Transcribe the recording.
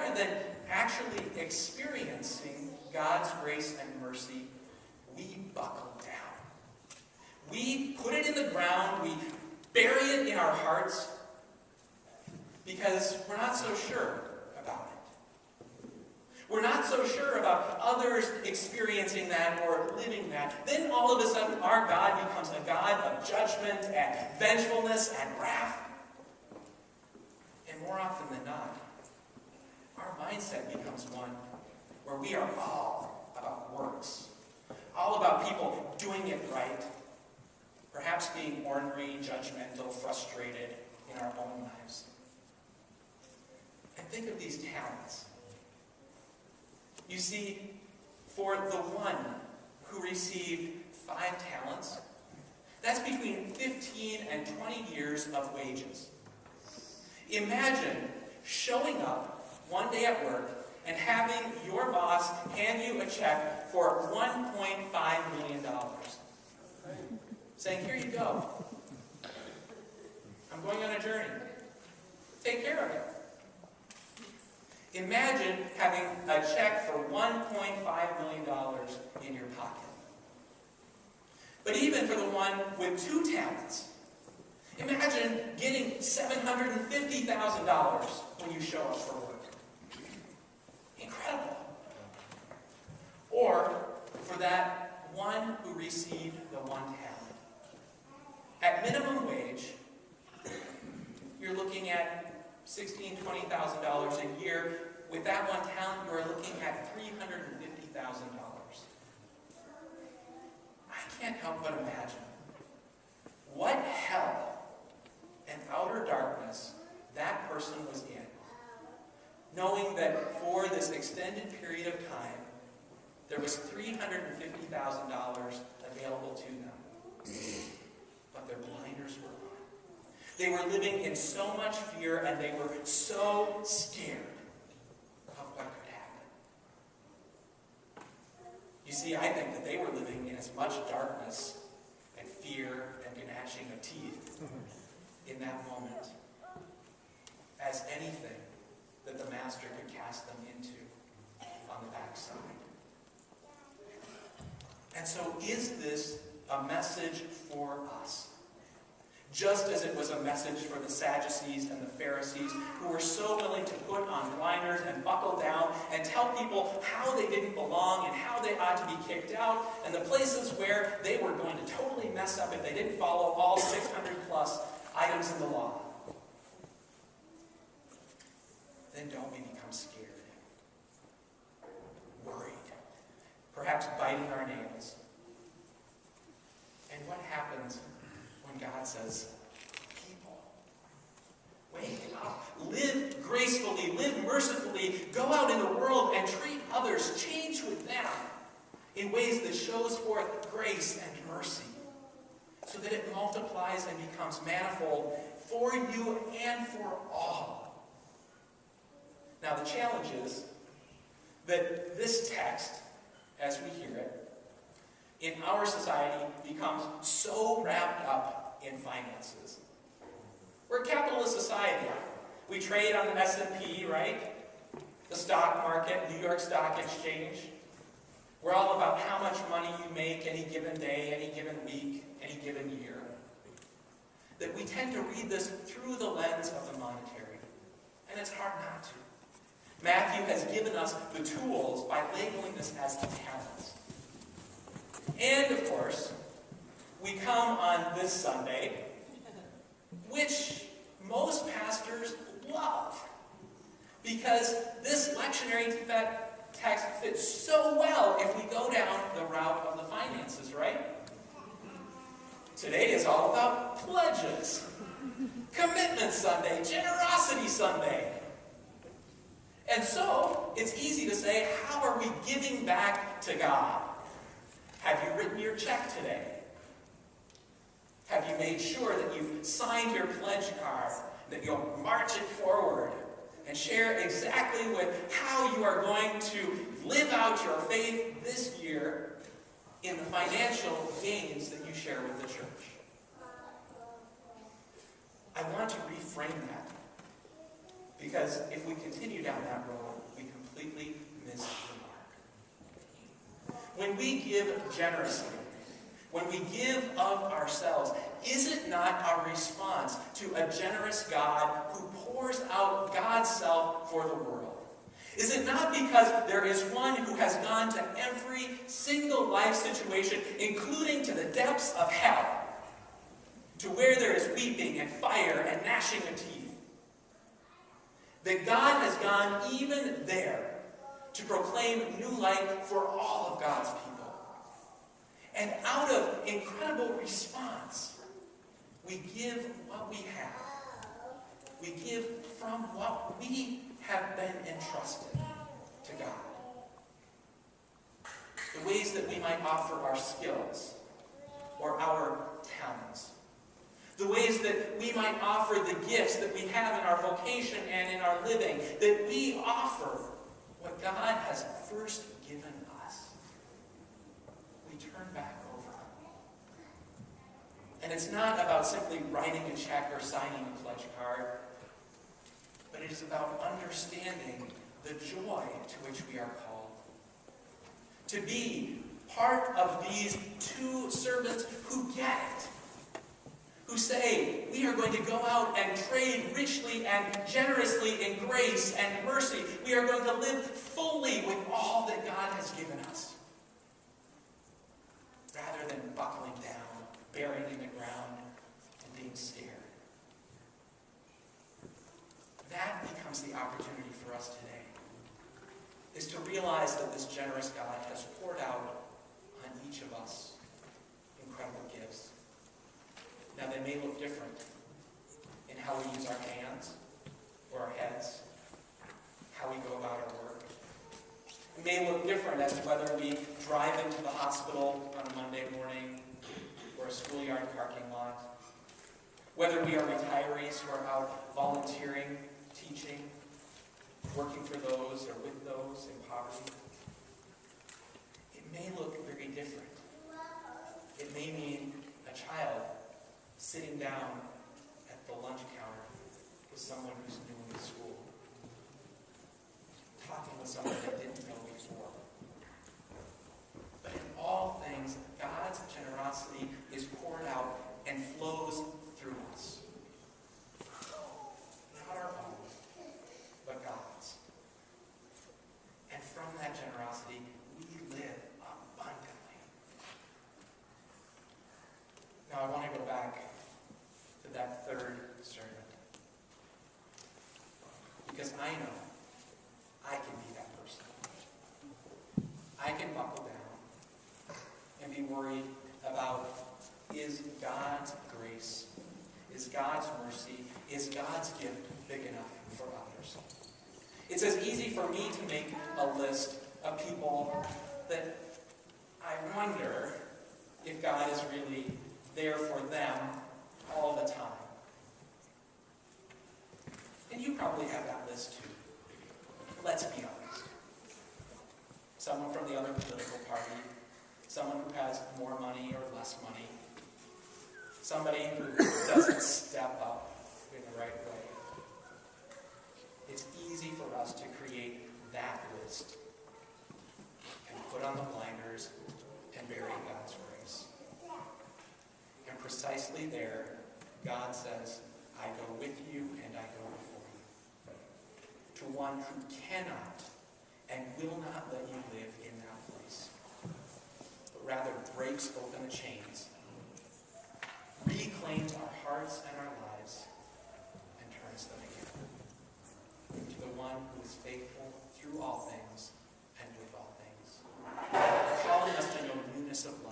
rather than actually experiencing God's grace and mercy, we buckle down. We put it in the ground, we bury it in our hearts, because we're not so sure about it. We're not so sure about others experiencing that or living that. Then all of a sudden our God becomes a God of judgment and vengefulness and wrath. And more often than not, our mindset becomes one where we are all about works. All about people doing it right. Perhaps being ornery, judgmental, frustrated in our own lives. And think of these talents. You see, for the one who received 5 talents, that's between 15 and 20 years of wages. Imagine showing up one day at work and having your boss hand you a check for $1.5 million. Saying, here you go. I'm going on a journey. Take care of it. Imagine having a check for $1.5 million in your pocket. But even for the one with 2 talents, imagine getting $750,000 when you show up for work. Incredible. Or for that one who received the 1 talent. At minimum wage, you're looking at $16,000, $20,000 a year. With that 1 talent, you are looking at $350,000. I can't help but imagine what hell and outer darkness that person was in, knowing that for this extended period of time, there was $350,000 available to them. But their blinders were on. They were living in so much fear, and they were so scared of what could happen. You see, I think that they were living in as much darkness and fear and gnashing of teeth in that moment as anything that the Master could cast them into on the backside. And so is this a message for us? Just as it was a message for the Sadducees and the Pharisees, who were so willing to put on blinders and buckle down and tell people how they didn't belong and how they ought to be kicked out, and the places where they were going to totally mess up if they didn't follow all 600 plus items in the law. Then don't we become scared, worried, perhaps biting our nails? And what happens when God says, people, wake up, live gracefully, live mercifully, go out in the world and treat others, change with them in ways that shows forth grace and mercy, so that it multiplies and becomes manifold for you and for all. Now the challenge is that this text, as we hear it, in our society becomes so wrapped up in finances. We're a capitalist society. We trade on the S&P, right? The stock market, New York Stock Exchange. We're all about how much money you make any given day, any given week, any given year. That we tend to read this through the lens of the monetary. And it's hard not to. Matthew has given us the tools by labeling this as talents. And, of course, we come on this Sunday, which most pastors love, because this lectionary text fits so well if we go down the route of the finances, right? Today is all about pledges, Commitment Sunday, Generosity Sunday. And so, it's easy to say, how are we giving back to God? Have you written your check today? Have you made sure that you've signed your pledge card, that you'll march it forward and share exactly with how you are going to live out your faith this year in the financial gains that you share with the church? I want to reframe that, because if we continue down that road, completely miss the mark. When we give generously, when we give of ourselves, is it not our response to a generous God who pours out God's self for the world? Is it not because there is one who has gone to every single life situation, including to the depths of hell, to where there is weeping and fire and gnashing of teeth, that God has gone even there to proclaim new life for all of God's people? And out of incredible response, we give what we have. We give from what we have been entrusted to God. The ways that we might offer our skills or our talents. The ways that we might offer the gifts that we have in our vocation and in our living. That we offer what God has first given us. We turn back over. And it's not about simply writing a check or signing a pledge card, but it is about understanding the joy to which we are called. To be part of these two servants who get it. Who say, we are going to go out and trade richly and generously in grace and mercy. We are going to live fully with all that God has given us. Rather than buckling down, buried in the ground, and being scared. That becomes the opportunity for us today, is to realize that this generous God has poured out on each of us incredible gifts. Now, they may look different in how we use our hands or our heads, how we go about our work. It may look different as to whether we drive into the hospital on a Monday morning or a schoolyard parking lot, whether we are retirees who are out volunteering, teaching, working for those or with those in poverty. It may look very different. It may mean a child sitting down at the lunch counter with someone who's new in the school, talking with someone they didn't know before. But in all things, God's generosity is poured out and flows through us. Not our own, but God's. And from that generosity, we live abundantly. Now I want to go back to that third servant. Because I know I can be that person. I can buckle down and be worried about, is God's grace, is God's mercy, is God's gift big enough for others? It's as easy for me to make a list of people that I wonder if God is really there for them all the time. And you probably have that list too. Let's be honest. Someone from the other political party, someone who has more money or less money, somebody who doesn't step up in the right way. It's easy for us to create that list and put on the blinders and bury God's grace. And precisely there, God says, I go with you and I go before you. To one who cannot and will not let you live in that place, but rather breaks open the chains, reclaims our hearts and our lives, and turns them again. To the one who is faithful through all things and with all things, calling us to know newness of life,